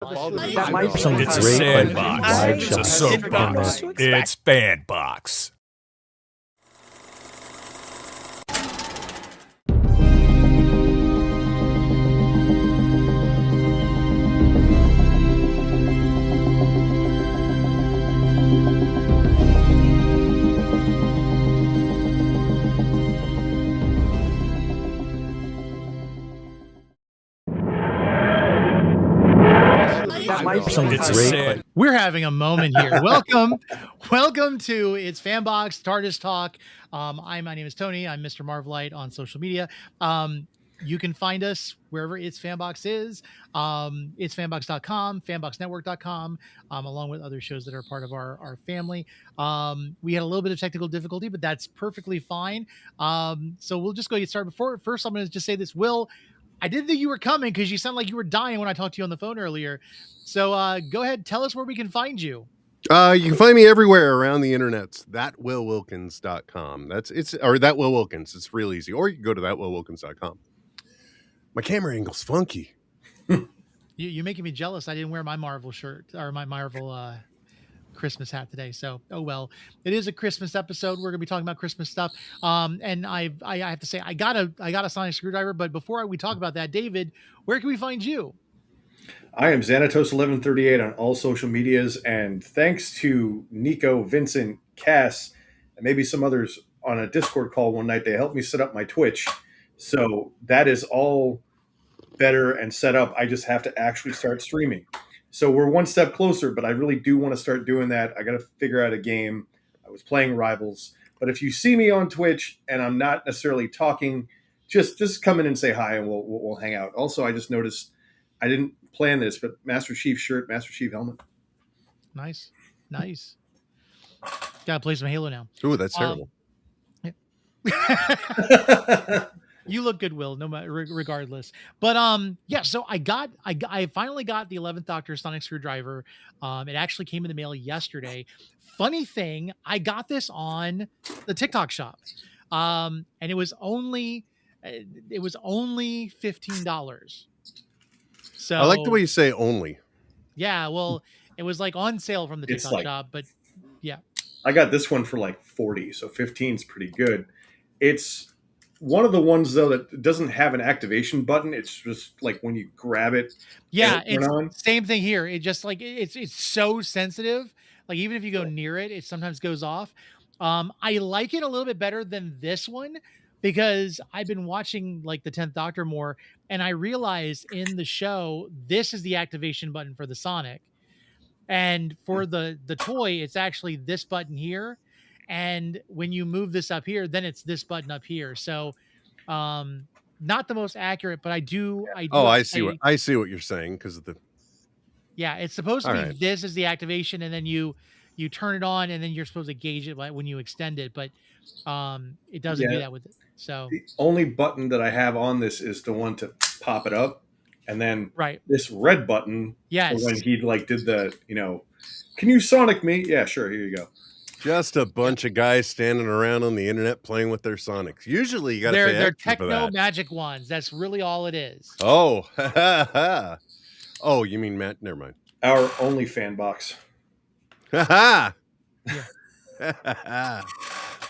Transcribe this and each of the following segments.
That might be some It's a great sandbox. wide It's a shot. soapbox. It's fanbox. That might be some It's a great. sand. We're having a moment here. Welcome to It's Fanbox, Tardis Talk. My name is Tony. I'm Mr. Marvelite on social media. You can find us wherever It's Fanbox is. Itsfanbox.com, fanboxnetwork.com, along with other shows that are part of our family. We had a little bit of technical difficulty, but that's perfectly fine. So we'll just go get started. First, I'm going to just say this, Will. I didn't think you were coming because you sound like you were dying when I talked to you on the phone earlier. So go ahead, tell us where we can find you. You can find me everywhere around the internet. Thatwillwilkins.com. Or That Will Wilkins. It's real easy. Or you can go to thatwillwilkins.com. My camera angle's funky. You're making me jealous. I didn't wear my Marvel shirt or my Marvel Christmas hat today. So, oh well. It is a Christmas episode. We're gonna be talking about Christmas stuff. And I have to say I got a sonic screwdriver. But before we talk about that, David, where can we find you? I am Xanatos1138 on all social medias, and thanks to Nico, Vincent, Cass, and maybe some others on a Discord call one night, they helped me set up my Twitch. So that is all better and set up. I just have to actually start streaming. So we're one step closer, but I really do want to start doing that. I got to figure out a game. I was playing Rivals, but if you see me on Twitch and I'm not necessarily talking, just come in and say hi, and we'll hang out. Also, I just noticed I didn't plan this, but Master Chief shirt, Master Chief helmet. Nice. Gotta play some Halo now. Ooh, that's terrible. You look good, Will, no matter regardless. But yeah, so I finally got the 11th Doctor sonic screwdriver. It actually came in the mail yesterday. Funny thing, I got this on the TikTok shop. And it was only $15. So I like the way you say only. Yeah, well, it was like on sale from the TikTok shop, but yeah. I got this one for like 40, so 15 is pretty good. It's one of the ones though that doesn't have an activation button. It's just like when you grab it. Yeah, it's same thing here. It just like it's so sensitive. Like even if you go near it, it sometimes goes off. I like it a little bit better than this one because I've been watching like the 10th Doctor more, and I realized in the show this is the activation button for the Sonic, and for the toy it's actually this button here. And when you move this up here, then it's this button up here. So, not the most accurate, but I do. I see what you're saying because of the. Yeah, it's supposed to be this is the activation, and then you turn it on, and then you're supposed to gauge it when you extend it, but it doesn't do that with it. So the only button that I have on this is the one to pop it up, and then this red button. Yes. When he like did the can you Sonic me? Yeah, sure. Here you go. Just a bunch of guys standing around on the internet playing with their Sonics. Usually you got to pay they're extra for techno that. magic wands. That's really all it is. Oh, oh, you mean Matt? Never mind. Our only fan box. Ha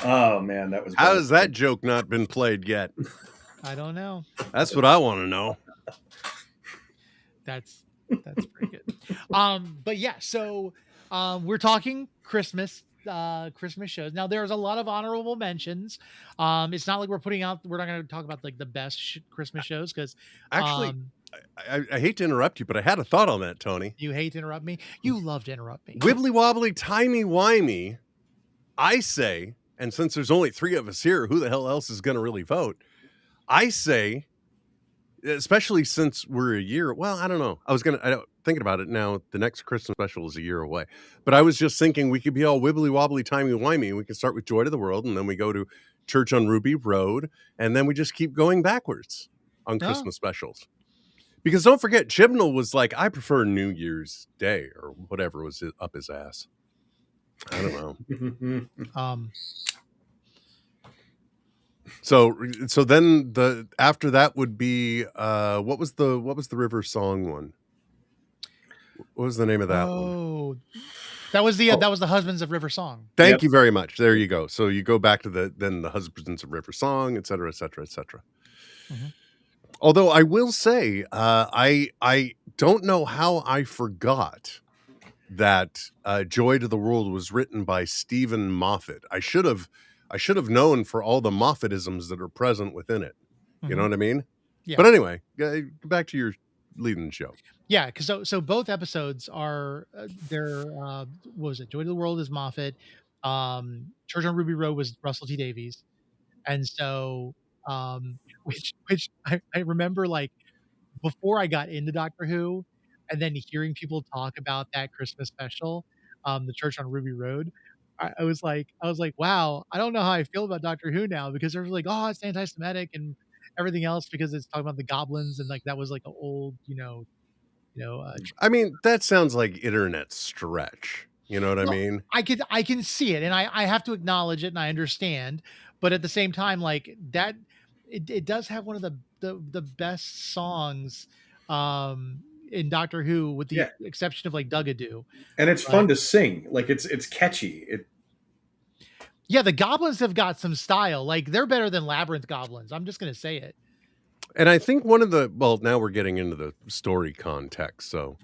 Oh man, that was. How has that joke not been played yet? I don't know. That's what I want to know. That's pretty good. But yeah, so we're talking Christmas shows. Now there's a lot of honorable mentions. It's not like we're not going to talk about like the best Christmas shows because actually I hate to interrupt you, but I had a thought on that, Tony. You hate to interrupt me? You love to interrupt me. Wibbly wobbly, timey wimey. I say, and since there's only 3 of us here, who the hell else is going to really vote? I say, especially since we're a year. Well, I don't know. Thinking about it now, the next Christmas special is a year away. But I was just thinking we could be all wibbly wobbly, timey wimey. We could start with Joy to the World, and then we go to Church on Ruby Road, and then we just keep going backwards on Christmas specials. Because don't forget, Chibnall was like, I prefer New Year's Day or whatever was up his ass. I don't know. So then after that would be what was the River Song one? What was the name of that one? Oh, that was the Husbands of River Song. Thank you very much. There you go. So you go back to the Husbands of River Song, et cetera, et cetera, et cetera. Mm-hmm. Although I will say, I don't know how I forgot that Joy to the World was written by Stephen Moffat. I should have known for all the Moffatisms that are present within it. You know what I mean? Yeah. But anyway, back to your leading show. Yeah, because so both episodes are what was it? Joy to the World is Moffat. Church on Ruby Road was Russell T Davies, and so which I remember like before I got into Doctor Who, and then hearing people talk about that Christmas special, the Church on Ruby Road. I was like, wow, I don't know how I feel about Doctor Who now because they're like, oh, it's anti-Semitic and everything else because it's talking about the goblins and like that was like an old, I mean, that sounds like internet stretch. You know what I mean? I can see it, and I have to acknowledge it, and I understand. But at the same time, like that, it does have one of the best songs in Doctor Who, with the exception of like Dugadoo. And it's fun to sing. Like it's catchy. Yeah, the goblins have got some style. Like they're better than Labyrinth goblins. I'm just gonna say it. And I think now we're getting into the story context. So,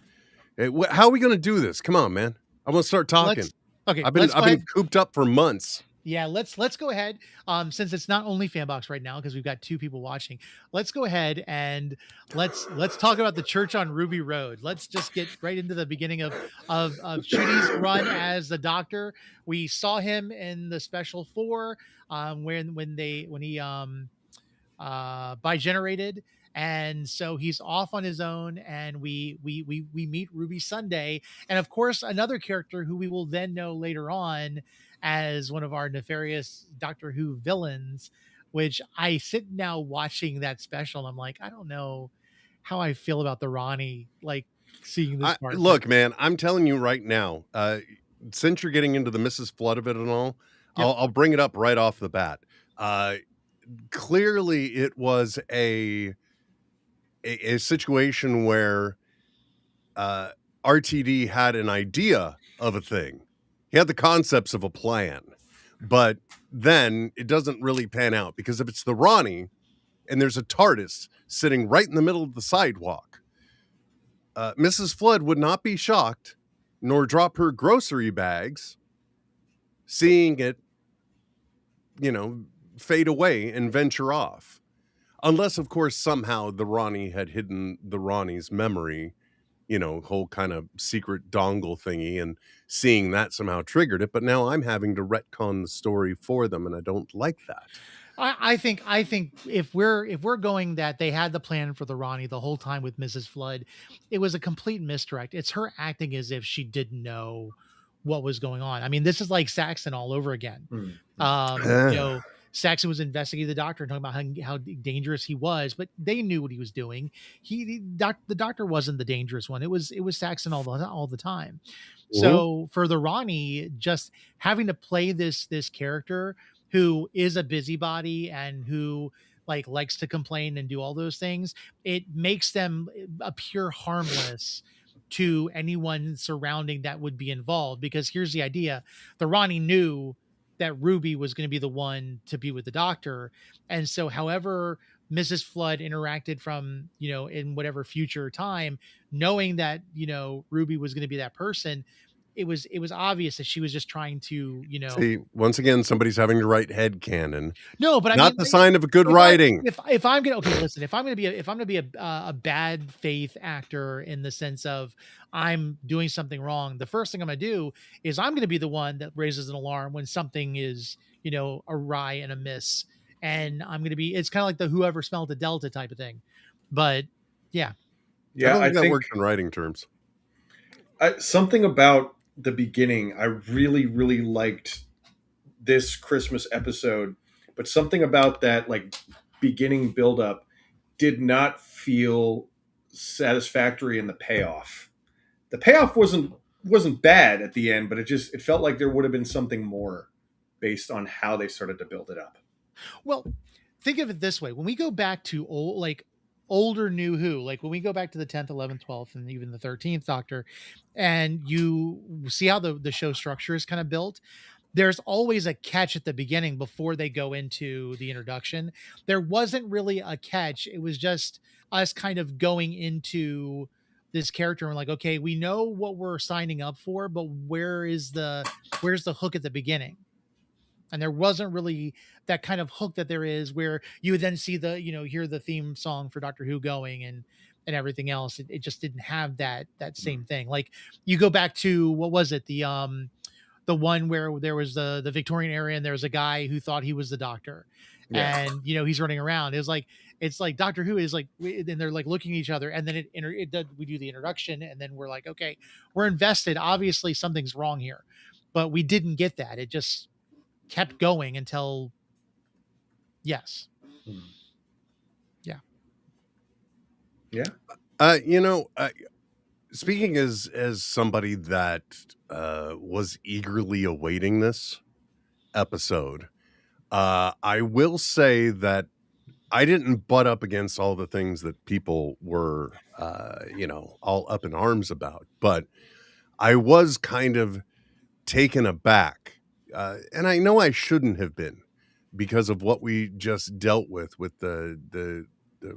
how are we going to do this? Come on, man. I want to start talking. I've been cooped up for months. Yeah, let's go ahead. Since it's not only Fanbox right now because we've got 2 people watching, let's go ahead and let's talk about the Church on Ruby Road. Let's just get right into the beginning of Chudy's run as the Doctor. We saw him in the Special 4 when he bi-generated, and so he's off on his own, and we meet Ruby Sunday, and of course another character who we will then know later on as one of our nefarious Doctor Who villains, which I sit now watching that special and I'm like, I don't know how I feel about the Ronnie, like seeing this part. Look, man, I'm telling you right now, since you're getting into the Mrs. Flood of it and all, I'll bring it up right off the bat. Clearly it was a situation where RTD had an idea of a thing. He had the concepts of a plan, but then it doesn't really pan out because if it's the Ronnie and there's a TARDIS sitting right in the middle of the sidewalk, Mrs. Flood would not be shocked nor drop her grocery bags seeing it, fade away and venture off. Unless, of course, somehow the Ronnie had hidden the Ronnie's memory, whole kind of secret dongle thingy, and seeing that somehow triggered it. But now I'm having to retcon the story for them, and I don't like that. I think if we're going that they had the plan for the Ronnie the whole time with Mrs. Flood, it was a complete misdirect. It's her acting as if she didn't know what was going on. I mean, this is like Saxon all over again. Saxon was investigating the Doctor and talking about how dangerous he was, but they knew what he was doing. The Doctor wasn't the dangerous one. It was Saxon all the time. Mm-hmm. So for the Ronnie, just having to play this character who is a busybody and who likes to complain and do all those things, it makes them appear harmless to anyone surrounding that would be involved. Because here's the idea: the Ronnie knew that Ruby was going to be the one to be with the Doctor. And so however Mrs. Flood interacted from, in whatever future time, knowing that, Ruby was going to be that person, it was obvious that she was just trying to, See, once again, somebody's having to write headcanon. No, but not the sign of a good writing. If I'm going to, listen, if I'm going to be a bad faith actor in the sense of I'm doing something wrong, the first thing I'm going to do is I'm going to be the one that raises an alarm when something is, awry and amiss. And I'm going to be, it's kind of like the whoever smelled the Delta type of thing. But yeah. Yeah. I think that works in writing terms. Something about the beginning, I really, really liked this Christmas episode, but something about that beginning buildup did not feel satisfactory in the payoff. The payoff wasn't bad at the end, but it felt like there would have been something more based on how they started to build it up. Well, think of it this way: when we go back to older New Who, like when we go back to the 10th, 11th, 12th, and even the 13th Doctor, and you see how the show structure is kind of built, there's always a catch at the beginning before they go into the introduction. There wasn't really a catch. It was just us kind of going into this character and like, okay, we know what we're signing up for, but where's the hook at the beginning? And there wasn't really that kind of hook that there is where you would then see hear the theme song for Doctor Who going and everything else. It just didn't have that same thing. Like you go back to, what was it? The one where there was the Victorian era and there was a guy who thought he was the Doctor, Yeah. and he's running around. It's like Doctor Who is like, then they're like looking at each other, and then we do the introduction, and then we're like, okay, we're invested. Obviously, something's wrong here, but we didn't get that. It just kept going until yes, yeah. Speaking as somebody that was eagerly awaiting this episode, I will say that I didn't butt up against all the things that people were, all up in arms about, but I was kind of taken aback, and I know I shouldn't have been because of what we just dealt with the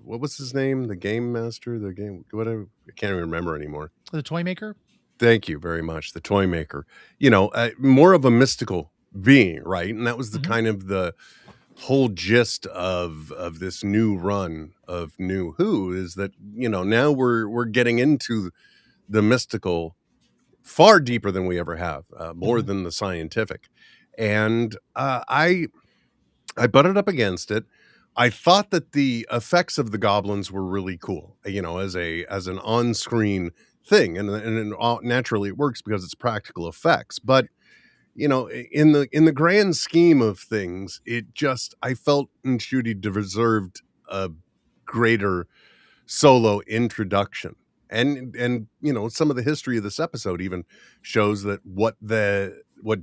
what was his name? The game master, the game, whatever. I can't even remember anymore. The toy maker. Thank you very much. The toy maker, more of a mystical being, right? And that was the kind of the whole gist of this new run of New Who, is that, now we're getting into the mystical far deeper than we ever have, more than the scientific. And I butted up against it. I thought that the effects of the goblins were really cool, as an on-screen thing, and naturally it works because it's practical effects. But in the grand scheme of things, I felt Ncuti deserved a greater solo introduction, and some of the history of this episode even shows that what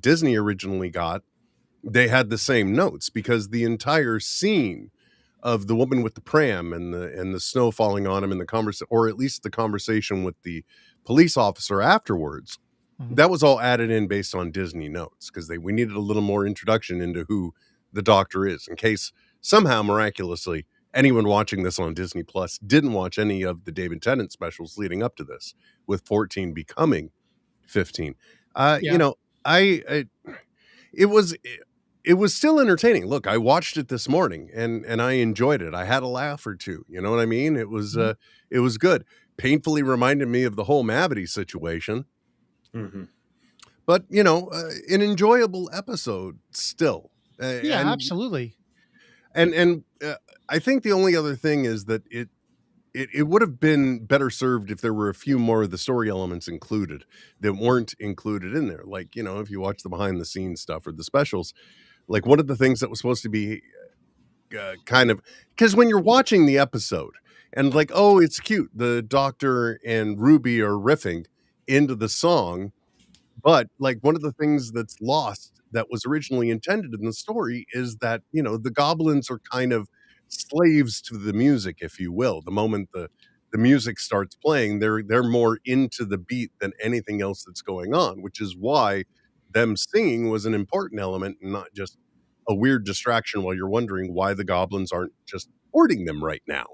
Disney originally got, they had the same notes, because the entire scene of the woman with the pram and the snow falling on him, and or at least the conversation with the police officer afterwards, that was all added in based on Disney notes, because we needed a little more introduction into who the Doctor is, in case somehow miraculously anyone watching this on Disney Plus didn't watch any of the David Tennant specials leading up to this, with 14 becoming 15. It was still entertaining. Look, I watched it this morning and I enjoyed it. I had a laugh or two. You know what I mean? It was good. Painfully reminded me of the whole Mavity situation. But an enjoyable episode still. Absolutely. And I think the only other thing is that it would have been better served if there were a few more of the story elements included that weren't included in there. Like, if you watch the behind the scenes stuff or the specials, like one of the things that was supposed to be kind of, because when you're watching the episode and like, oh, it's cute, the Doctor and Ruby are riffing into the song, but like one of the things that's lost that was originally intended in the story is that, the goblins are kind of slaves to the music, if you will. The moment the music starts playing, they're more into the beat than anything else that's going on, which is why them singing was an important element and not just a weird distraction while you're wondering why the goblins aren't just boarding them right now.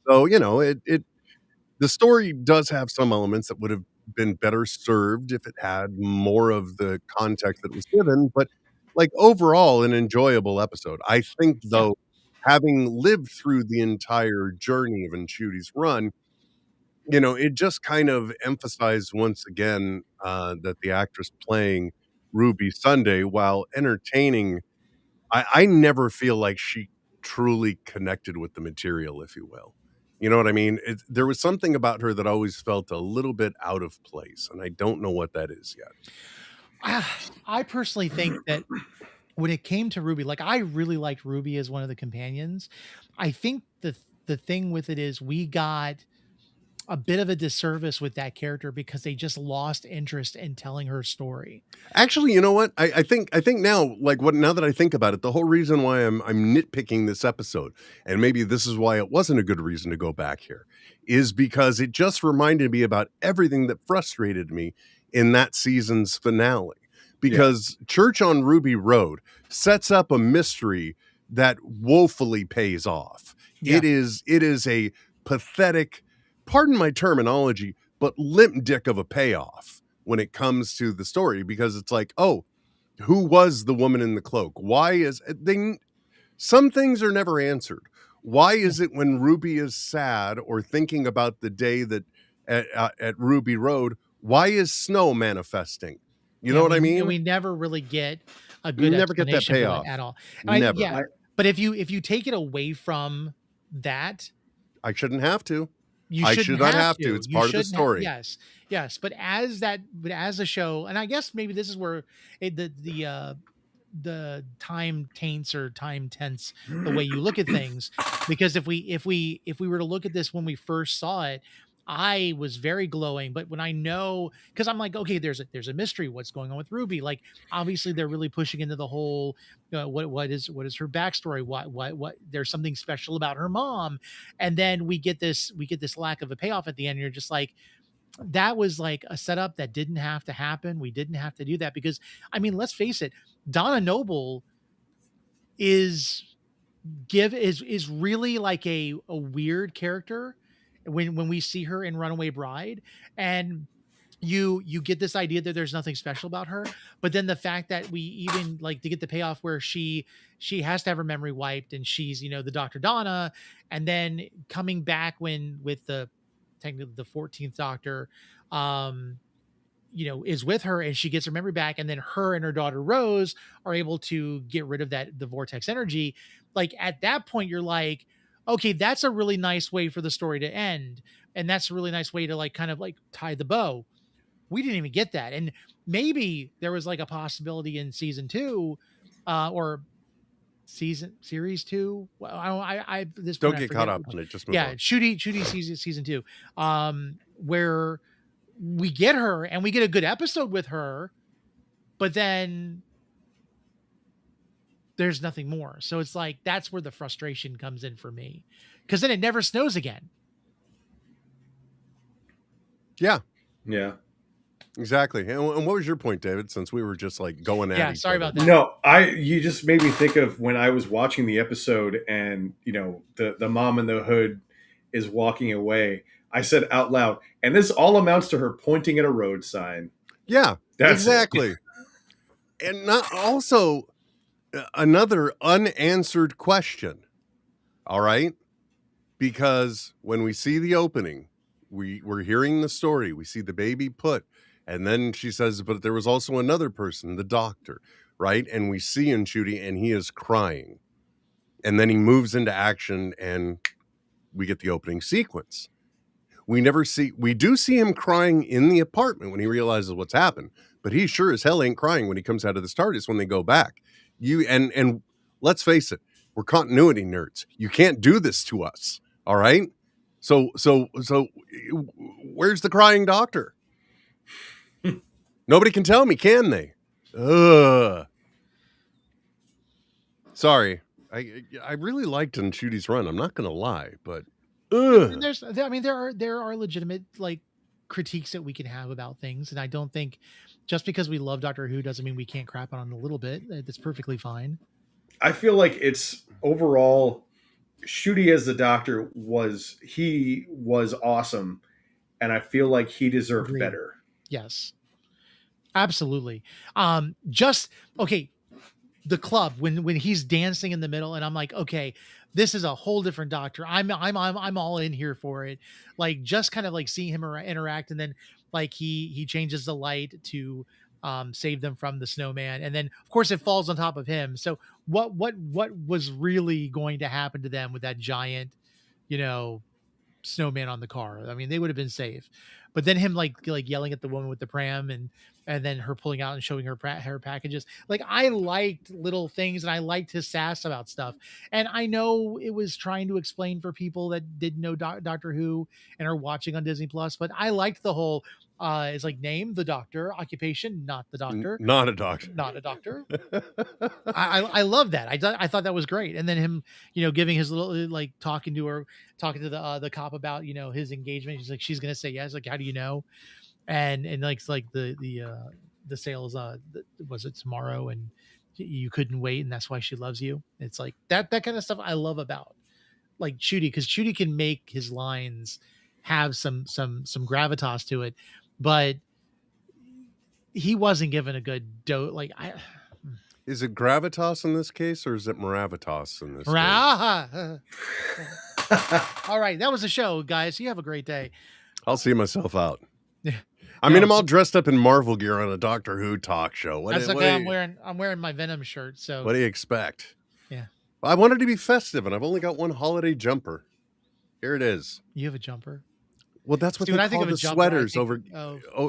So, the story does have some elements that would have been better served if it had more of the context that was given, but like overall an enjoyable episode. I think though, having lived through the entire journey of Ncuti's run, it just kind of emphasized once again that the actress playing Ruby Sunday, while entertaining, I never feel like she truly connected with the material, if you will. You know what I mean? There was something about her that always felt a little bit out of place, and I don't know what that is yet. I personally think that when it came to Ruby, like I really liked Ruby as one of the companions. I think the thing with it is we got a bit of a disservice with that character because they just lost interest in telling her story. Actually, you know what? I think now, like now that I think about it, the whole reason why I'm nitpicking this episode, and maybe this is why it wasn't a good reason to go back here, is because it just reminded me about everything that frustrated me in that season's finale. Because Church on Ruby Road sets up a mystery that woefully pays off. Yeah. It is a pathetic, pardon my terminology, but limp dick of a payoff when it comes to the story, because it's like, oh, who was the woman in the cloak? Why is some things are never answered. Why is it when Ruby is sad or thinking about the day that at Ruby Road, why is snow manifesting? You know what I mean? And we never really get a good never get that explanation for payoff. it at all. Never. But if you take it away from that, I shouldn't have to. you I shouldn't should not have to. It's You part of the shouldn't story. Yes. But as a show, and I guess maybe this is where the time taints or time tense the way you look at things, because if we were to look at this when we first saw it, I was very glowing, but when I know, because I'm like, okay, there's a mystery, what's going on with Ruby? Like, obviously they're really pushing into the whole what is her backstory, what there's something special about her mom, and then we get this lack of a payoff at the end. You're just like, that was like a setup that didn't have to happen. We didn't have to do that, because I mean, let's face it, Donna Noble is really like a weird character when we see her in Runaway Bride, and you get this idea that there's nothing special about her, but then the fact that we even like to get the payoff where she has to have her memory wiped, and she's, the Dr. Donna, and then coming back with technically the 14th Doctor, is with her, and she gets her memory back, and then her and her daughter Rose are able to get rid of the vortex energy. Like, at that point you're like, okay, that's a really nice way for the story to end, and that's a really nice way to like kind of like tie the bow. We didn't even get that, and maybe there was like a possibility in season 2 or series 2. Well, I this Don't point I get forget. caught up in it. Just move on. Shooty season 2, where we get her and we get a good episode with her, but then there's nothing more. So it's like, that's where the frustration comes in for me, because then it never snows again. Yeah, exactly. And what was your point, David? Since we were just like going at each sorry other. about that. No, you just made me think of when I was watching the episode, and the mom in the hood is walking away. I said out loud, and this all amounts to her pointing at a road sign. Yeah, That's exactly. And not also another unanswered question. All right, because when we see the opening, we're hearing the story. We see the baby put, and then she says, "But there was also another person, the doctor." Right, and we see Ncuti, and he is crying, and then he moves into action, and we get the opening sequence. We do see him crying in the apartment when he realizes what's happened, but he sure as hell ain't crying when he comes out of the TARDIS when they go back. And let's face it, we're continuity nerds. You can't do this to us. All right. So where's the crying doctor? Nobody can tell me, can they? Sorry. I really liked Nchuti's run. I'm not going to lie, but And there are legitimate like critiques that we can have about things, and I don't think just because we love Doctor Who doesn't mean we can't crap on a little bit. That's perfectly fine. I feel like it's overall, Ncuti as the Doctor was awesome, and I feel like he deserved Agreed. better. Yes, absolutely. Just okay. The club when he's dancing in the middle, and I'm like, okay, this is a whole different Doctor. I'm all in here for it. Like, just kind of like seeing him interact, and then like he changes the light to save them from the snowman, and then of course it falls on top of him. So what was really going to happen to them with that giant, snowman on the car. I mean, they would have been safe. But then him like yelling at the woman with the pram, and then her pulling out and showing her packages. Like, I liked little things, and I liked his sass about stuff. And I know it was trying to explain for people that didn't know Doctor Who and are watching on Disney Plus, but I liked the whole it's like, name the doctor, occupation not the doctor, Not a doctor. not a doctor. I love that. I thought that was great. And then him, giving his little, like, talking to the cop about, his engagement. He's like, she's gonna say yes. Like, how do you know? And like, it's like the sales was it tomorrow, and you couldn't wait, and that's why she loves you. It's like that kind of stuff I love about, like, Chudy, because Chudy can make his lines have some gravitas to it, but he wasn't given a good like, Is it gravitas in this case, or is it moravitas in this case? All right, that was the show, guys. You have a great day. I'll see myself out. Yeah. I mean, I'm all dressed up in Marvel gear on a Doctor Who talk show. That's okay. I'm wearing my Venom shirt. So what do you expect? Yeah. I wanted to be festive, and I've only got one holiday jumper. Here it is. You have a jumper? Well, that's what See, when they I think call of a the jumper, sweaters over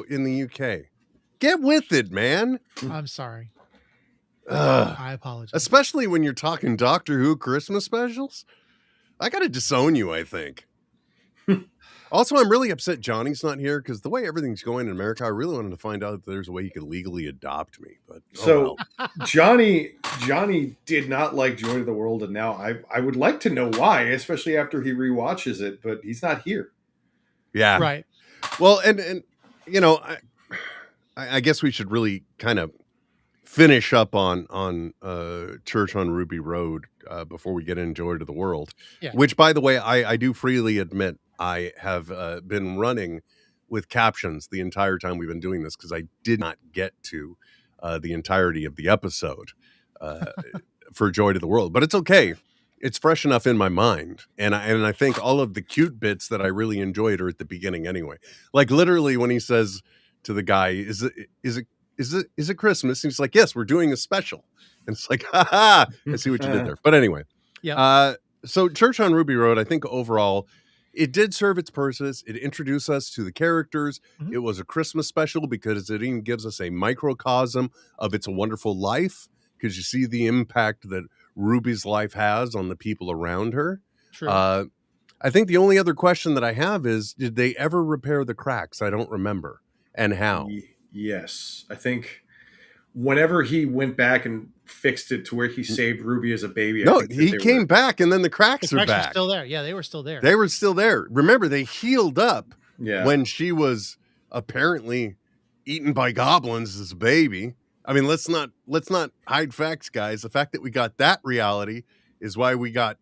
in the UK. Get with it, man. I'm sorry. Ugh. I apologize. Especially when you're talking Doctor Who Christmas specials. I got to disown you, I think. Also, I'm really upset Johnny's not here, because the way everything's going in America, I really wanted to find out if there's a way he could legally adopt me. But Johnny did not like Joy to the World, and now I would like to know why, especially after he rewatches it. But he's not here. Yeah, right. Well, and I guess we should really kind of finish up on Church on Ruby Road before we get into Joy to the World. Yeah. Which, by the way, I do freely admit I have been running with captions the entire time we've been doing this, because I did not get to the entirety of the episode for Joy to the World. But it's okay. It's fresh enough in my mind. And I think all of the cute bits that I really enjoyed are at the beginning anyway. Like, literally when he says to the guy, is it Christmas? And he's like, yes, we're doing a special. And it's like, ha, I see what you did there. But anyway. Yeah. So Church on Ruby Road, I think overall, it did serve its purpose. It introduced us to the characters. Mm-hmm. It was a Christmas special because it even gives us a microcosm of It's a Wonderful Life, because you see the impact that Ruby's life has on the people around her. True. I think the only other question that I have is, did they ever repair the cracks? I don't remember. And how? Yes. I think whenever he went back and fixed it to where he saved Ruby as a baby. No, he came back, and then the cracks are back. Were still there. Yeah, they were still there. They were still there. Remember, they healed up when she was apparently eaten by goblins as a baby. I mean, let's not hide facts, guys. The fact that we got that reality is why we got,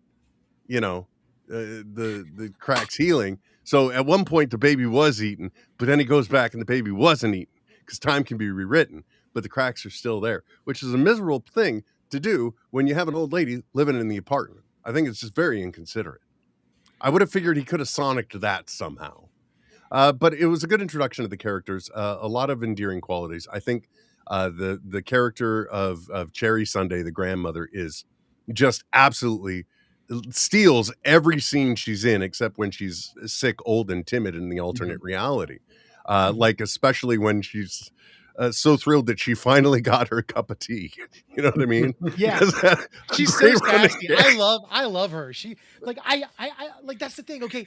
the cracks healing. So at one point the baby was eaten, but then he goes back and the baby wasn't eaten, because time can be rewritten, but the cracks are still there, which is a miserable thing to do when you have an old lady living in the apartment. I think it's just very inconsiderate. I would have figured he could have sonicked that somehow. But it was a good introduction to the characters, a lot of endearing qualities. I think the character of Cherry Sunday, the grandmother, is just absolutely steals every scene she's in, except when she's sick, old, and timid in the alternate reality. Like, especially when she's so thrilled that she finally got her cup of tea. You know what I mean? Yeah. She's so sassy. I love her. She, like, I like, that's the thing. Okay.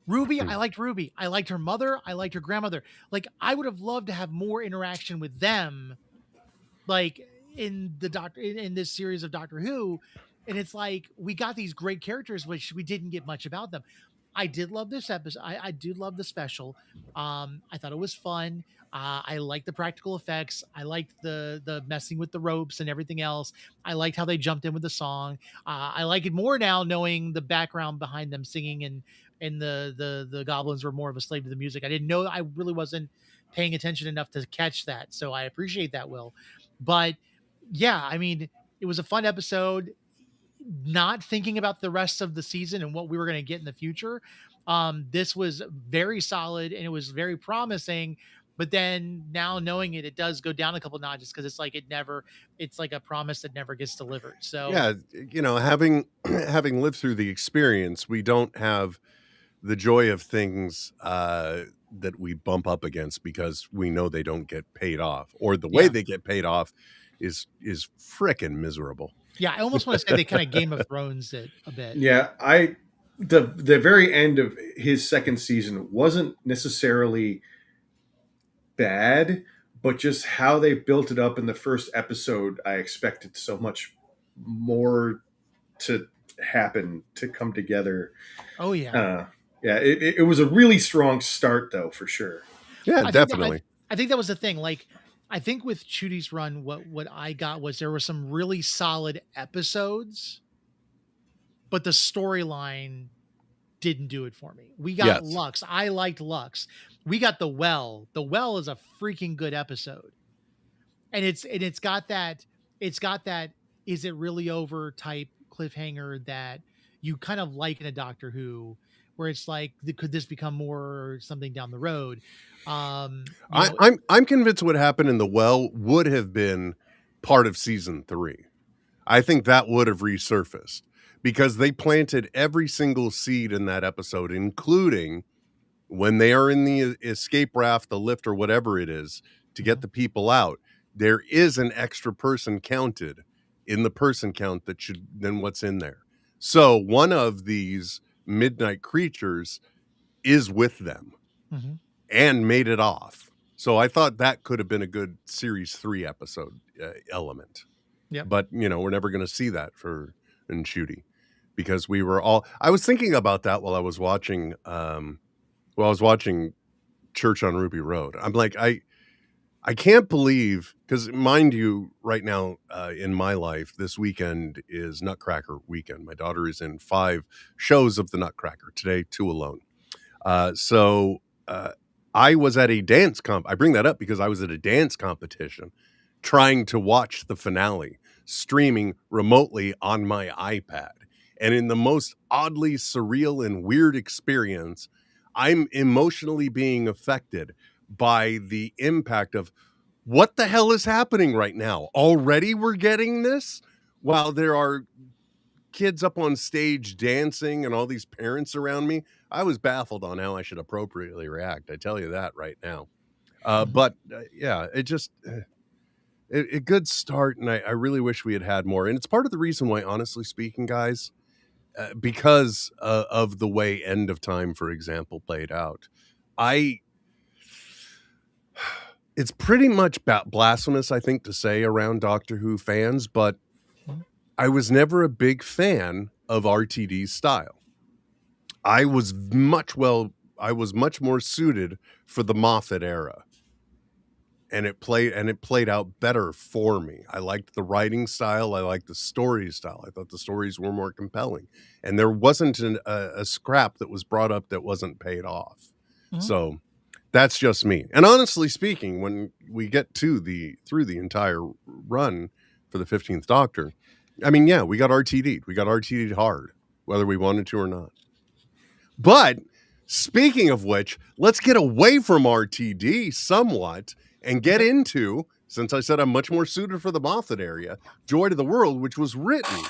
Ruby, I liked Ruby. I liked her mother. I liked her grandmother. Like, I would have loved to have more interaction with them, like, in this series of Doctor Who. And it's like, we got these great characters, which we didn't get much about them. I did love this episode. I did love the special. I thought it was fun. I liked the practical effects. I liked the messing with the ropes and everything else. I liked how they jumped in with the song. I like it more now, knowing the background behind them singing, and the goblins were more of a slave to the music. I didn't know. I really wasn't paying attention enough to catch that. So I appreciate that, Will. But yeah, I mean, it was a fun episode. Not thinking about the rest of the season and what we were going to get in the future. This was very solid, and it was very promising. But then now knowing it does go down a couple notches, because it's like it's like a promise that never gets delivered. So yeah, having lived through the experience, we don't have the joy of things that we bump up against because we know they don't get paid off, or the way Yeah. they get paid off is frickin' miserable. Yeah, I almost want to say they kind of Game of Thrones it a bit. Yeah, the very end of his second season wasn't necessarily bad, but just how they built it up in the first episode, I expected so much more to happen, to come together. Oh yeah. Yeah, it was a really strong start, though, for sure. Yeah, I definitely. think that was the thing. Like, I think with Chudy's run, what I got was there were some really solid episodes, but the storyline didn't do it for me. We got Yes. Lux. I liked Lux. We got The Well. The Well is a freaking good episode. And it's got that is it really over type cliffhanger that you kind of like in a Doctor Who, where it's like, could this become more something down the road? I'm convinced what happened in The Well would have been part of season 3. I think that would have resurfaced because they planted every single seed in that episode, including when they are in the escape raft, the lift, or whatever it is to get the people out. There is an extra person counted in the person count that should than what's in there. So one of these midnight creatures is with them and made it off. So I thought that could have been a good series 3 episode element. Yeah. But we're never going to see that for Chudy because we were all. I was thinking about that while I was watching. Church on Ruby Road. I'm like, I can't believe, because mind you, right now in my life, this weekend is Nutcracker weekend. My daughter is in 5 shows of the Nutcracker. Today, 2 alone. So I was at a dance I bring that up because I was at a dance competition trying to watch the finale, streaming remotely on my iPad. And in the most oddly surreal and weird experience, I'm emotionally being affected by the impact of what the hell is happening right now. Already we're getting this while there are kids up on stage dancing and all these parents around me. I was baffled on how I should appropriately react. I tell you that right now. But yeah, it just a good start. And I really wish we had more. And it's part of the reason why, honestly speaking, guys, because of the way End of Time, for example, played out, it's pretty much blasphemous, I think, to say around Doctor Who fans, but I was never a big fan of RTD's style. I was much more suited for the Moffat era. And it played out better for me. I liked the writing style. I liked the story style. I thought the stories were more compelling. And there wasn't a scrap that was brought up that wasn't paid off. So that's just me. And honestly speaking, when we get through the entire run for the 15th Doctor, I mean, yeah, we got RTD'd. We got RTD'd hard, whether we wanted to or not. But speaking of which, let's get away from RTD somewhat and get into, since I said I'm much more suited for the Moffat area, Joy to the World, which was written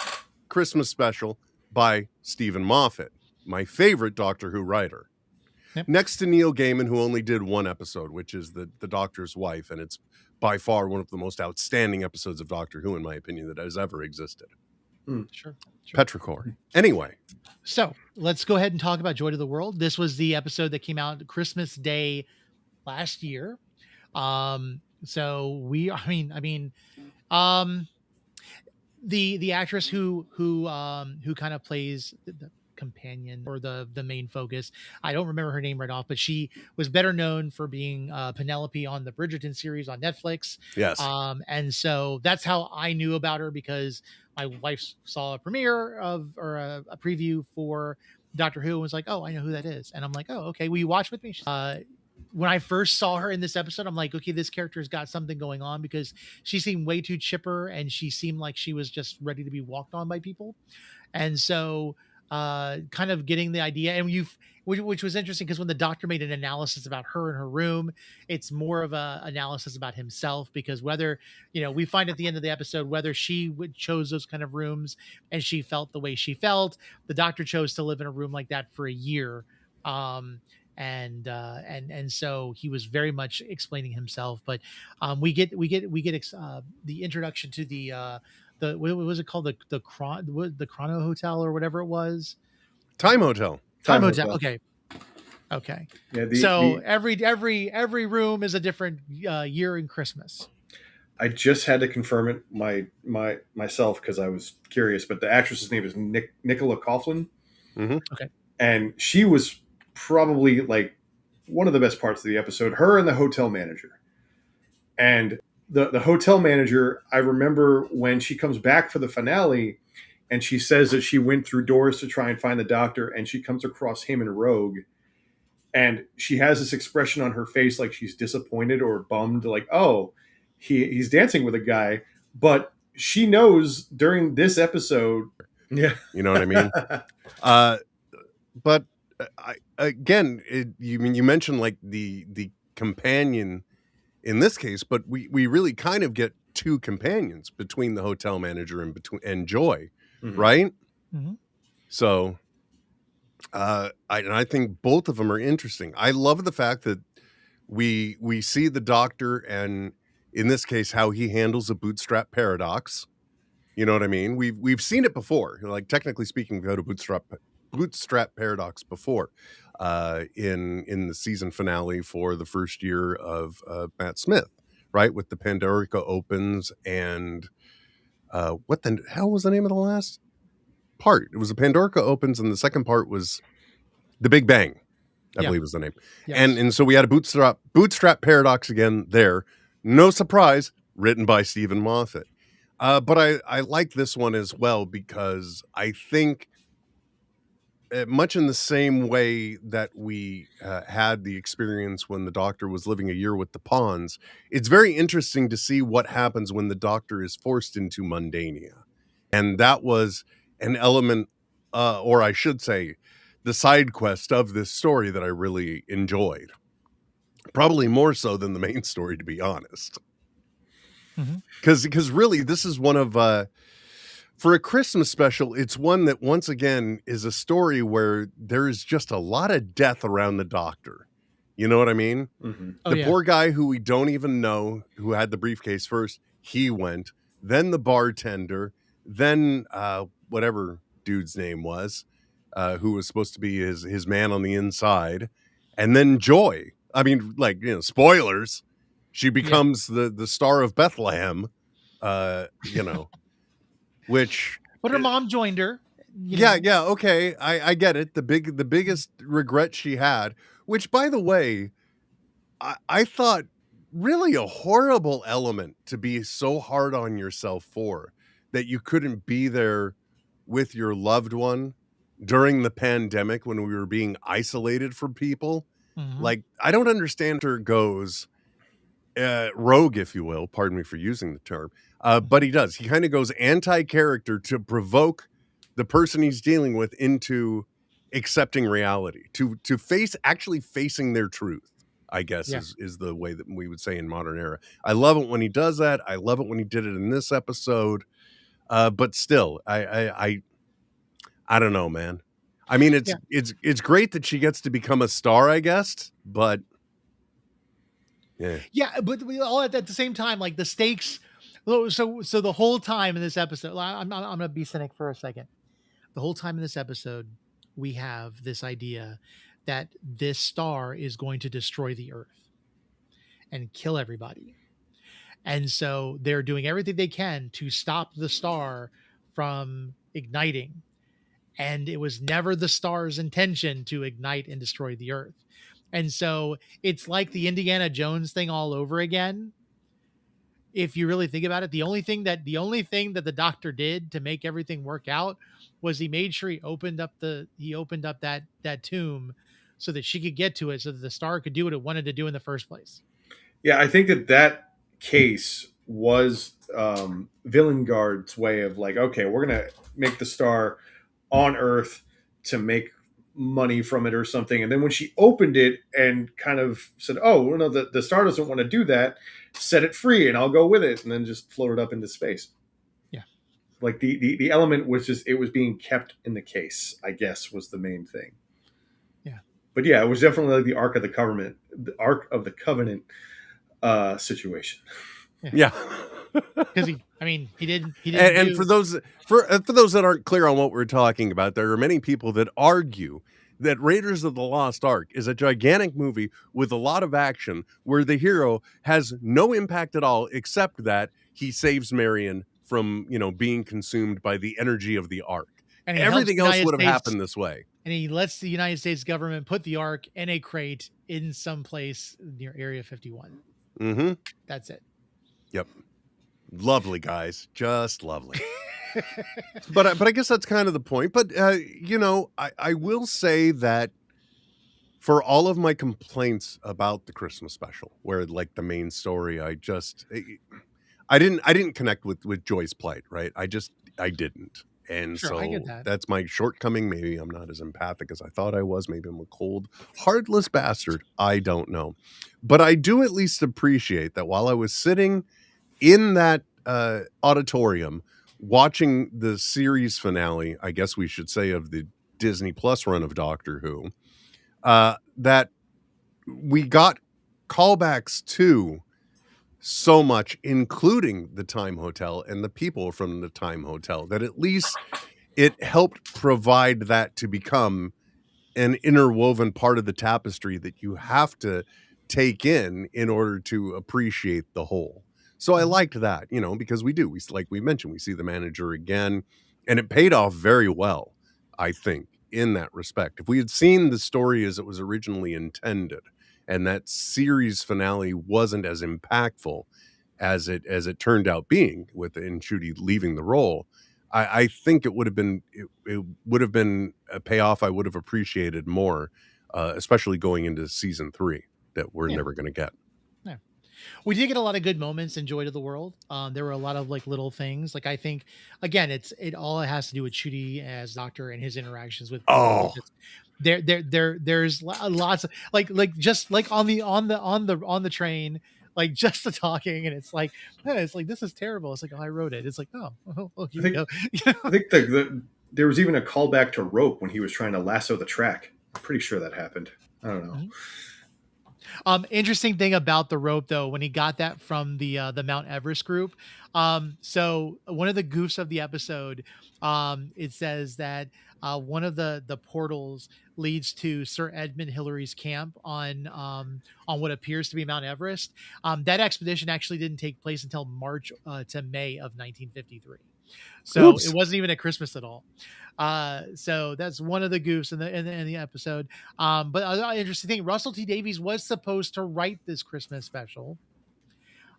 Christmas special by Stephen Moffat, my favorite Doctor Who writer. Yep. Next to Neil Gaiman, who only did 1 episode, which is the Doctor's Wife, and it's by far one of the most outstanding episodes of Doctor Who, in my opinion, that has ever existed. Sure. Petrichor. Anyway. So let's go ahead and talk about Joy to the World. This was the episode that came out Christmas Day last year. So the actress who kind of plays the companion or the main focus, I don't remember her name right off, but she was better known for being Penelope on the Bridgerton series on Netflix. Yes. And so that's how I knew about her, because my wife saw a premiere a preview for Doctor Who and was like, oh, I know who that is. And I'm like, oh, okay, will you watch with me? When I first saw her in this episode, I'm like, okay, this character's got something going on, because she seemed way too chipper and she seemed like she was just ready to be walked on by people. And so kind of getting the idea, and which was interesting, because when the Doctor made an analysis about her in her room, it's more of a analysis about himself, because whether, we find at the end of the episode, whether she chose those kind of rooms and she felt the way she felt, the Doctor chose to live in a room like that for a year And so he was very much explaining himself. But we get the introduction to the what was it called, the Chrono Hotel or whatever it was. Time Hotel. Time Time Hotel. Hotel. Okay. Yeah, So every room is a different year in Christmas. I just had to confirm it myself because I was curious, but the actress's name is Nicola Coughlan. Mm-hmm. Okay. And she was probably like one of the best parts of the episode, her and the hotel manager. And the hotel manager, I remember when she comes back for the finale and she says that she went through doors to try and find the doctor, and she comes across him and Rogue. And she has this expression on her face like she's disappointed or bummed, like, oh, he's dancing with a guy. But she knows during this episode, yeah, You know what I mean? But you mentioned like the companion in this case, but we really kind of get two companions between the hotel manager and Joy, Mhm. right? Mm-hmm. So, I think both of them are interesting. I love the fact that we see the doctor, and in this case, how he handles a bootstrap paradox. You know what I mean? We've seen it before. Like, technically speaking, we've had a bootstrap paradox before, in the season finale for the first year of Matt Smith, right? With the Pandorica opens and what the hell was the name of the last part? It was the Pandorica opens, and the second part was the Big Bang, I Yeah. believe was the name. Yes. And so we had a bootstrap paradox again there. No surprise, written by Stephen Moffat. But I like this one as well because I think much in the same way that we had the experience when the Doctor was living a year with the Pawns, it's very interesting to see what happens when the Doctor is forced into mundania. And that was an element, or I should say, the side quest of this story that I really enjoyed. Probably more so than the main story, to be honest. Mhm. Because really, this is one of for a Christmas special, it's one that once again is a story where there is just a lot of death around the Doctor. You know what I mean? Mm-hmm. Oh, The yeah. poor guy who we don't even know, who had the briefcase first, he went. Then the bartender, then whatever dude's name was, who was supposed to be his man on the inside, and then Joy. I mean, like, spoilers. She becomes the star of Bethlehem. Which, But her mom joined her. yeah, okay, I get it. The biggest regret she had, which, by the way, I thought really a horrible element to be so hard on yourself for, that you couldn't be there with your loved one during the pandemic when we were being isolated from people. Mhm. Like, I don't understand her goes rogue, if you will, pardon me for using the term, but he does. He kind of goes anti-character to provoke the person he's dealing with into accepting reality, to actually facing their truth, I guess. Yeah. is the way that we would say in modern era. I love it when he does that. I love it when he did it in this episode. But still, I don't know, man. I mean, it's great that she gets to become a star, I guess, but Yeah, but we all at the same time, like the stakes. So the whole time in this episode, I'm gonna be cynic for a second. The whole time in this episode, we have this idea that this star is going to destroy the Earth and kill everybody, and so they're doing everything they can to stop the star from igniting. And it was never the star's intention to ignite and destroy the Earth. And so it's like the Indiana Jones thing all over again. If you really think about it, the only thing that the Doctor did to make everything work out was he made sure he opened up that tomb so that she could get to it, so that the star could do what it wanted to do in the first place. Yeah, I think that case was Villengard's way of like, okay, we're gonna make the star on Earth to make money from it or something. And then when she opened it and kind of said, "Oh, well, no, the star doesn't want to do that. Set it free, and I'll go with it," and then just floated up into space. Yeah, like the element was just, it was being kept in the case, I guess, was the main thing. Yeah. But yeah, it was definitely like the Ark of the Covenant situation. Yeah. Because he didn't And for those that aren't clear on what we're talking about, there are many people that argue that Raiders of the Lost Ark is a gigantic movie with a lot of action where the hero has no impact at all except that he saves Marion from, being consumed by the energy of the Ark. and he helps Everything the else United would have States, happened this way. and he lets the United States government put the Ark in a crate in some place near Area 51. Mm-hmm. That's it. Yep. Lovely, guys. Just lovely. But I guess that's kind of the point. But, I will say that for all of my complaints about the Christmas special, where like the main story, I didn't connect with Joy's plight, right? I didn't. And Sure, so I get that. that's my shortcoming. Maybe I'm not as empathic as I thought I was. Maybe I'm a cold, heartless bastard. I don't know. But I do at least appreciate that while I was sitting in that auditorium watching the series finale, I guess we should say, of the Disney Plus run of Doctor Who, that we got callbacks to so much, including the Time Hotel and the people from the Time Hotel, that at least it helped provide that to become an interwoven part of the tapestry that you have to take in order to appreciate the whole. So I liked that, because like we mentioned, we see the manager again, and it paid off very well, I think, in that respect. If we had seen the story as it was originally intended, and that series finale wasn't as impactful as it turned out being, with Ncuti leaving the role, I think it would have been a payoff I would have appreciated more, especially going into season 3 that we're never going to get. We did get a lot of good moments in Joy to the World. There were a lot of like little things. Like I think again, it all has to do with Ncuti as Doctor and his interactions with people. There's lots of just like on the train, like just the talking, and it's like this is terrible. It's like, oh, I wrote it. It's like, here you go. I think there was even a callback to Rope when he was trying to lasso the track. I'm pretty sure that happened. I don't know. Mm-hmm. Interesting thing about the rope, though, when he got that from the Mount Everest group. So one of the goofs of the episode, it says that one of the portals leads to Sir Edmund Hillary's camp on what appears to be Mount Everest. That expedition actually didn't take place until March to May of 1953. So It wasn't even at Christmas at all. So that's one of the goofs in the episode. But another interesting thing, Russell T Davies was supposed to write this Christmas special.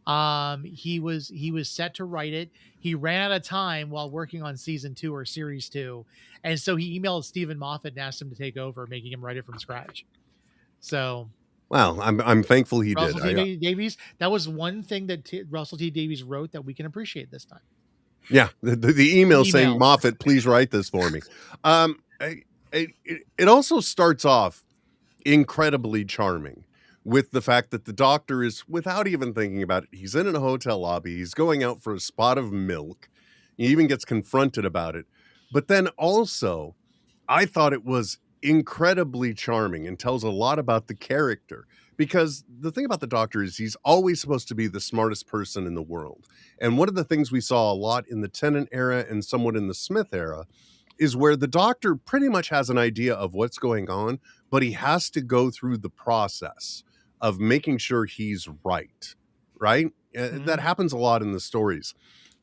He was set to write it. He ran out of time while working on season 2 or series 2. And so he emailed Stephen Moffat and asked him to take over, making him write it from scratch. So well, I'm thankful he Russell did. T Davies, that was one thing that Russell T Davies wrote that we can appreciate this time. Yeah, the email saying, Moffat, please write this for me. It also starts off incredibly charming with the fact that the Doctor is, without even thinking about it, he's in a hotel lobby, he's going out for a spot of milk, he even gets confronted about it. But then also, I thought it was incredibly charming and tells a lot about the character. Because the thing about the Doctor is he's always supposed to be the smartest person in the world. And one of the things we saw a lot in the Tennant era and somewhat in the Smith era is where the Doctor pretty much has an idea of what's going on, but he has to go through the process of making sure he's right? Mm-hmm. That happens a lot in the stories.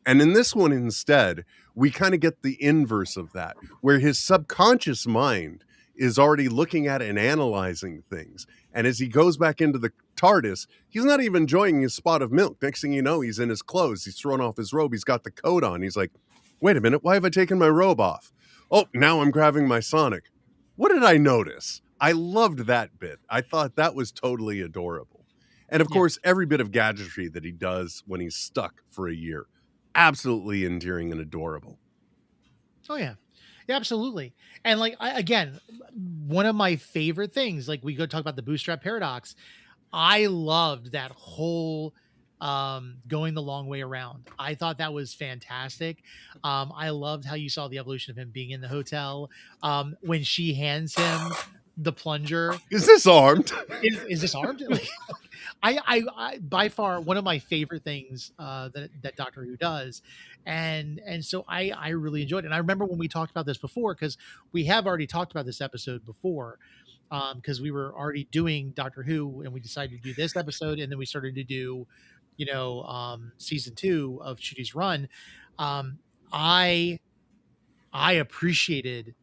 And in this one, instead, we kind of get the inverse of that, where his subconscious mind is already looking at and analyzing things. And as he goes back into the TARDIS, he's not even enjoying his spot of milk. Next thing you know, he's in his clothes. He's thrown off his robe. He's got the coat on. He's like, wait a minute, why have I taken my robe off? Oh, now I'm grabbing my Sonic. What did I notice? I loved that bit. I thought that was totally adorable. And of course, every bit of gadgetry that he does when he's stuck for a year, absolutely endearing and adorable. Oh, yeah. Yeah, absolutely. And like, again, one of my favorite things, like we go talk about the bootstrap paradox. I loved that whole going the long way around. I thought that was fantastic. I loved how you saw the evolution of him being in the hotel. When she hands him the plunger. Is this armed? Is this armed? Like, I by far one of my favorite things that Doctor Who does, and so I really enjoyed it. And I remember when we talked about this before, because we have already talked about this episode before, because we were already doing Doctor Who, and we decided to do this episode, and then we started to do, season 2 of Chudi's run. I appreciated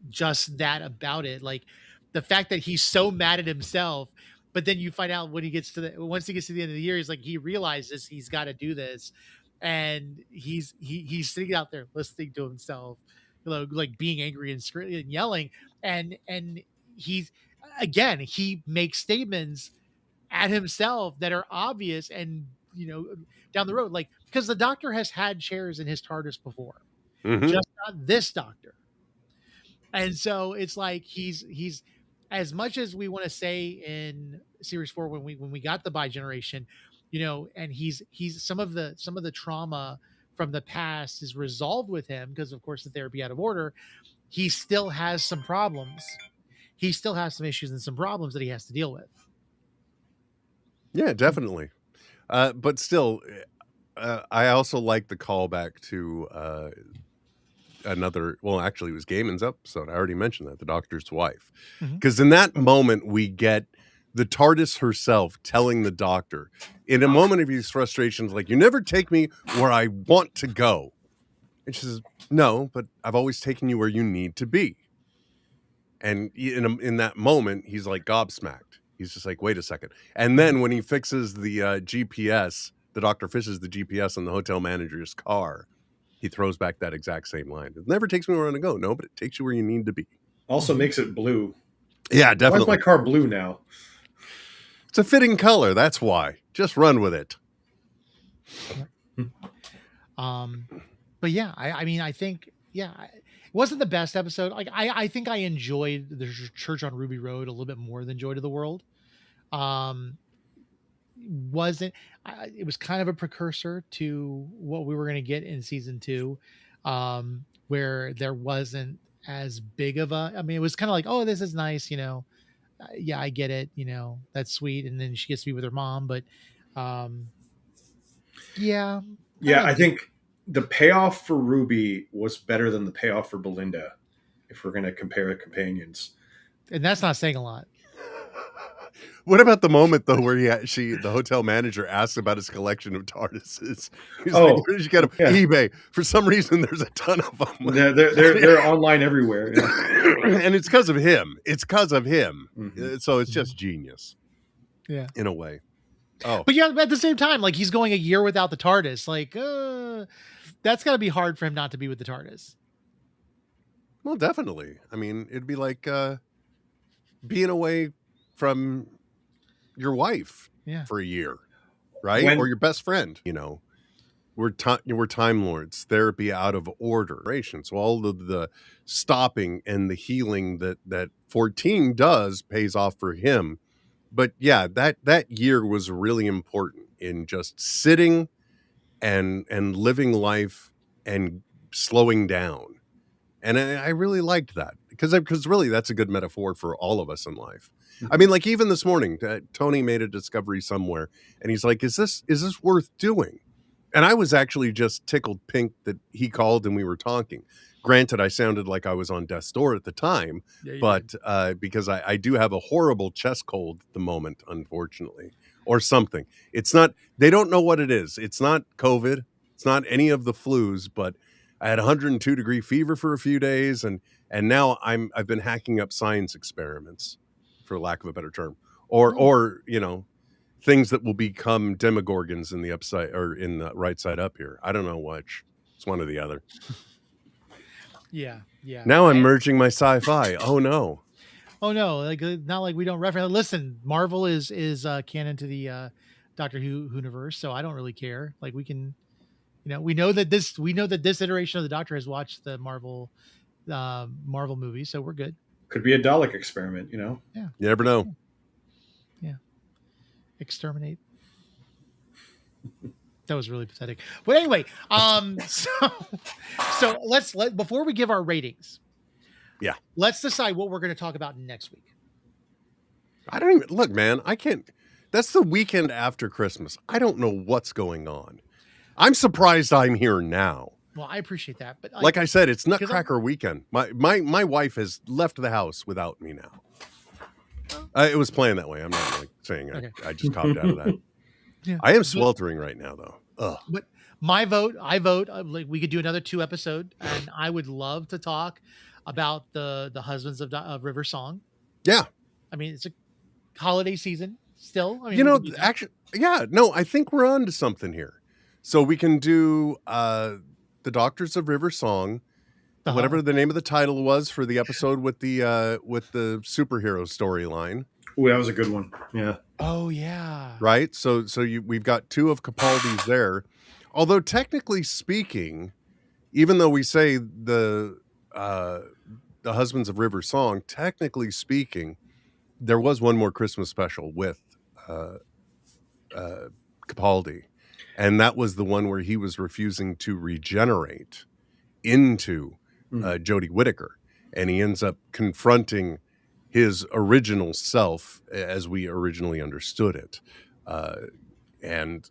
just that about it, like the fact that he's so mad at himself, but then you find out when once he gets to the end of the year, he's like, he realizes he's got to do this, and he's sitting out there listening to himself, like being angry and screaming and yelling, and he's again, he makes statements at himself that are obvious, and down the road, like, because the Doctor has had chairs in his TARDIS before, just not this Doctor. And so it's like he's as much as we want to say in series 4 when we got the bi-generation, and he's some of the trauma from the past is resolved with him, because of course the therapy out of order. He still has some problems. He still has some issues and some problems that he has to deal with. Yeah, definitely. But still, I also like the callback to actually it was Gaiman's episode. I already mentioned that, the Doctor's wife. Because in that moment, we get the TARDIS herself telling the Doctor, in a moment of his frustrations, like, you never take me where I want to go. And she says, no, but I've always taken you where you need to be. And in that moment, he's like gobsmacked. He's just like, wait a second. And then when he fixes the GPS, the Doctor fixes the GPS in the hotel manager's car, he throws back that exact same line. It never takes me where I want to go. No, but it takes you where you need to be. Also makes it blue. Yeah, definitely. Why is my car blue now? It's a fitting color. That's why. Just run with it. But yeah, I mean, I think, it wasn't the best episode. Like, I think I enjoyed the Church on Ruby Road a little bit more than Joy to the World. It was kind of a precursor to what we were going to get in season 2, where there wasn't as big of a, I mean, it was kind of like, oh, this is nice, yeah, I get it, that's sweet, and then she gets to be with her mom, but I think the payoff for Ruby was better than the payoff for Belinda, if we're going to compare companions. And that's not saying a lot. What about the moment, though, where the hotel manager asks about his collection of TARDISes? He's like, where did you get them? Yeah. eBay. For some reason, there's a ton of them. They're online everywhere. Yeah. And it's because of him. So it's just genius. Yeah. In a way. Oh. But yeah, at the same time, like, he's going a year without the TARDIS. Like, that's got to be hard for him not to be with the TARDIS. Well, definitely. I mean, it'd be like being away from your wife for a year, right? Or your best friend. We're Time Lords. Therapy out of order. So all of the stopping and the healing that 14 does pays off for him. But yeah, that year was really important in just sitting and living life and slowing down. And I really liked that because really that's a good metaphor for all of us in life. I mean, like, even this morning, Tony made a discovery somewhere, and he's like, is this worth doing? And I was actually just tickled pink that he called and we were talking. Granted, I sounded like I was on death's door at the time, but because I do have a horrible chest cold at the moment, unfortunately, or something. It's not, they don't know what it is. It's not COVID. It's not any of the flus, but I had 102-degree fever for a few days, and now I've been hacking up science experiments, for lack of a better term, or things that will become demogorgons in the upside or in the right side up here. I don't know which. It's one or the other. Yeah. Now I'm merging my sci-fi. Oh no. Like, not like we don't reference. Listen, Marvel is canon to the Doctor Who universe, so I don't really care. Like, we can, we know that this iteration of the Doctor has watched the Marvel movie, so we're good. Could be a Dalek experiment, Yeah. You never know. Yeah. Exterminate. That was really pathetic. But anyway, so let's before we give our ratings. Yeah. Let's decide what we're going to talk about next week. I don't even look, man. I can't. That's the weekend after Christmas. I don't know what's going on. I'm surprised I'm here now. Well, I appreciate that, but Like I said, it's Nutcracker weekend. My wife has left the house without me now. It was planned that way. I'm not like saying Okay. I just copped out of that. Yeah. I am sweltering right now, though. Ugh. But I vote. Like we could do another 2 episode, and I would love to talk about the husbands of River Song. Yeah. I mean, it's a holiday season still. I mean, You know, actually, yeah. No, I think we're on to something here. So we can do the Doctors of River Song, whatever the name of the title was for the episode with the superhero storyline. Oh, that was a good one. Yeah. Oh yeah. Right. So we've got 2 of Capaldi's there. Although technically speaking, even though we say the Husbands of River Song, technically speaking, there was one more Christmas special with Capaldi, and that was the one where he was refusing to regenerate into Jodie Whittaker, and he ends up confronting his original self as we originally understood it. And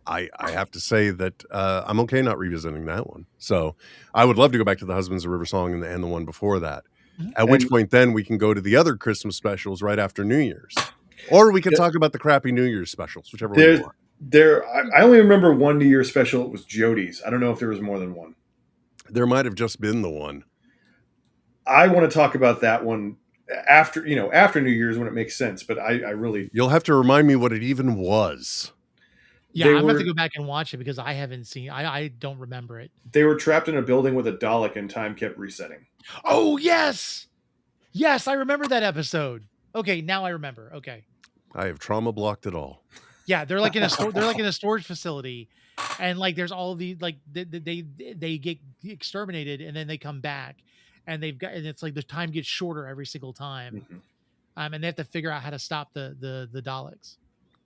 I have to say that I'm okay not revisiting that one. So I would love to go back to the Husbands of River Song and the one before that. At which point then we can go to the other Christmas specials right after New Year's. Or we can talk about the crappy New Year's specials, whichever one you want. I only remember one New Year's special. It was Jodie's. I don't know if there was more than one. There might have just been the one. I want to talk about that one after New Year's when it makes sense. But I really... You'll have to remind me what it even was. Yeah, I'm going to have to go back and watch it because I haven't seen. I don't remember it. They were trapped in a building with a Dalek, and time kept resetting. Oh yes, I remember that episode. Okay, now I remember. Okay, I have trauma blocked it all. Yeah, they're like in a they're like in a storage facility, and like there's all of these like they get exterminated and then they come back, and it's like the time gets shorter every sinple time, and they have to figure out how to stop the Daleks.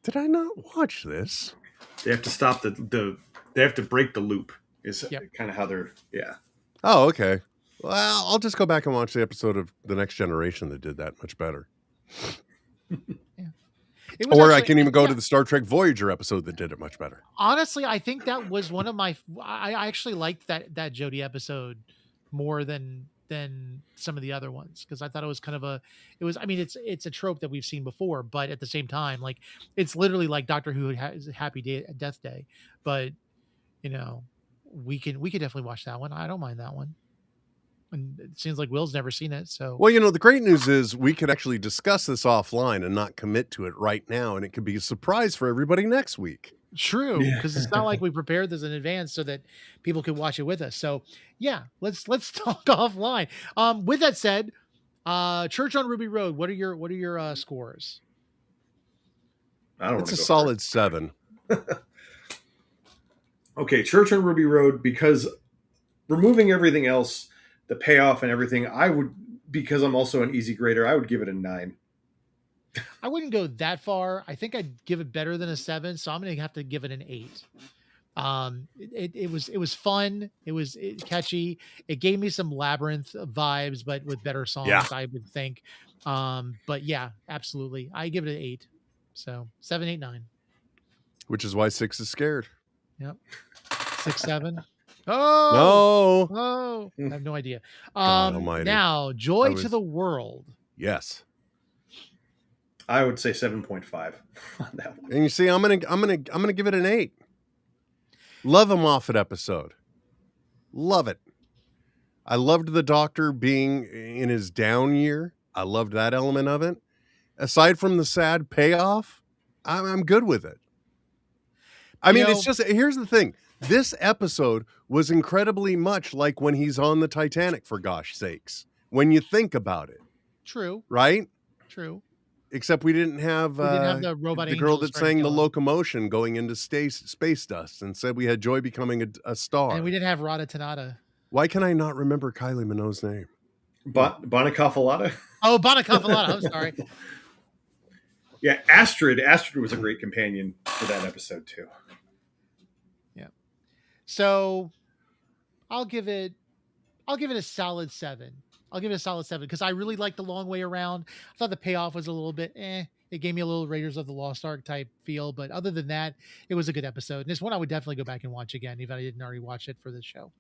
Did I not watch this? They have to stop they have to break the loop. Is kind of how they're Oh, okay. Well, I'll just go back and watch the episode of The Next Generation that did that much better. Or I can even go to the Star Trek Voyager episode that did it much better. Honestly, I think that was one of my. I actually liked that Jodie episode more than some of the other ones because I thought it was kind of I mean, it's a trope that we've seen before, but at the same time, like it's literally like Doctor Who has Happy Death Day, but we could definitely watch that one. I don't mind that one. And it seems like Will's never seen it. So, well, the great news is we could actually discuss this offline and not commit to it right now. And it could be a surprise for everybody next week. True. Because it's not like we prepared this in advance so that people could watch it with us. So yeah, let's talk offline. With that said, Church on Ruby Road, what are your scores? It's a solid 7. Okay. Church on Ruby Road, because removing everything else, the payoff and everything, because I'm also an easy grader, I would give it a 9. I wouldn't go that far. I think I'd give it better than a 7, so I'm going to have to give it an 8. It was fun. It was catchy. It gave me some Labyrinth vibes, but with better songs, I would think. But yeah, absolutely. I give it an 8. So 7, 8, 9. Which is why 6 is scared. Yep. 6, 7. Oh no! I have no idea. Now, Joy to the World. Yes, I would say 7.5 on that one. And you see, I'm gonna give it an 8. Love a Moffat episode. Love it. I loved the Doctor being in his down year. I loved that element of it. Aside from the sad payoff, I'm good with it. I mean, it's just, here's the thing. This episode was incredibly much like when he's on the Titanic, for gosh sakes, when you think about it. True. Right? True. Except we didn't have the robot the girl that sang the locomotion going into space dust. Instead, we had Joy becoming a star. And we didn't have Rada Tanada. Why can I not remember Kylie Minogue's name? Bonicafalata? Oh, Bonicafalata. I'm sorry. Yeah, Astrid. Astrid was a great companion for that episode, too. So I'll give it a solid 7. I'll give it a solid 7 because I really liked the long way around. I thought the payoff was a little bit It gave me a little Raiders of the Lost Ark type feel, but other than that, it was a good episode. And it's one I would definitely go back and watch again, even if I didn't already watch it for this show.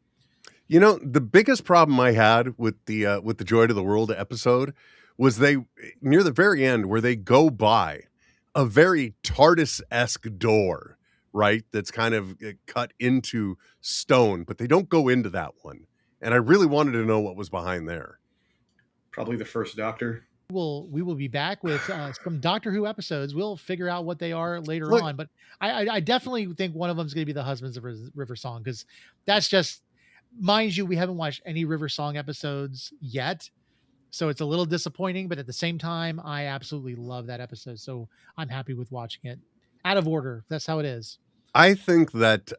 You know, the biggest problem I had with the Joy to the World episode was they near the very end where they go by a very TARDIS-esque door, right? That's kind of cut into stone, but they don't go into that one. And I really wanted to know what was behind there. Probably the first Doctor. We will be back with some Doctor Who episodes. We'll figure out what they are later Look- on, but I definitely think one of them is going to be the Husbands of River Song because that's just, mind you, we haven't watched any River Song episodes yet, so it's a little disappointing. But at the same time, I absolutely love that episode, so I'm happy with watching it out of order. That's how it is. I think that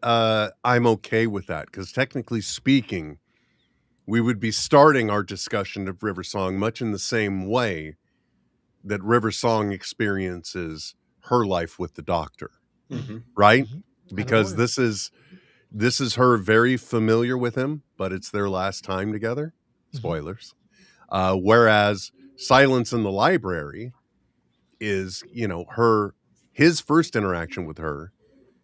I'm okay with that because technically speaking, we would be starting our discussion of River Song much in the same way that River Song experiences her life with the Doctor, Mm-hmm. right? Mhm. Because order. this is her very familiar with him, but it's their last time together. Mhm. Spoilers. Whereas Silence in the Library is, his first interaction with her,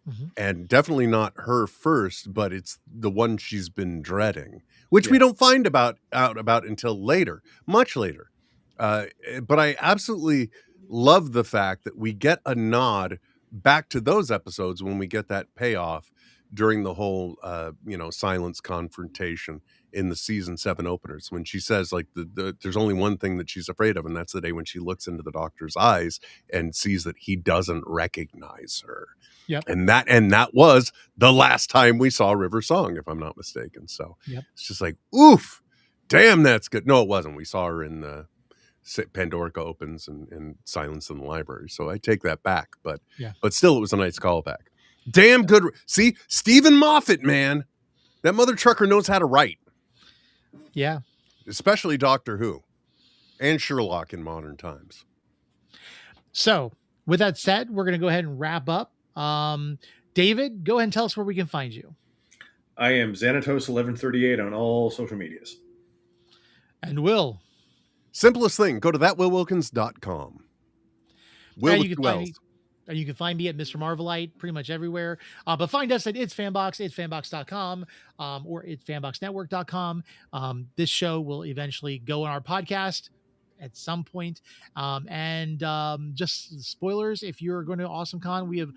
Mhm. and definitely not her first, but it's the one she's been dreading, which we Yeah. don't find out about until later, much later. But I absolutely love the fact that we get a nod back to those episodes when we get that payoff during the whole, Silence confrontation in the season 7 openers, when she says like there's only one thing that she's afraid of, and that's the day when she looks into the Doctor's eyes and sees that he doesn't recognize her. Yep. And that was the last time we saw River Song, if I'm not mistaken. So Yep. It's just like, oof, damn, that's good. No, it wasn't. We saw her in the Pandorica opens and Silence in the Library. So I take that back, but still, it was a nice callback. Damn good. See, Stephen Moffat, man, that mother trucker knows how to write. Yeah. Especially Doctor Who and Sherlock in modern times. So with that said, we're going to go ahead and wrap up. David, go ahead and tell us where we can find you. I am Xanatos1138 on all social medias. And Will. Simplest thing, go to thatwillwilkins.com. Will Yeah, with you can two find L's. me. You can find me at Mr. Marvelite pretty much everywhere. But find us at itsfanbox, itsfanbox.com, or itsfanboxnetwork.com. This show will eventually go on our podcast at some point. And just spoilers, if you're going to AwesomeCon, we have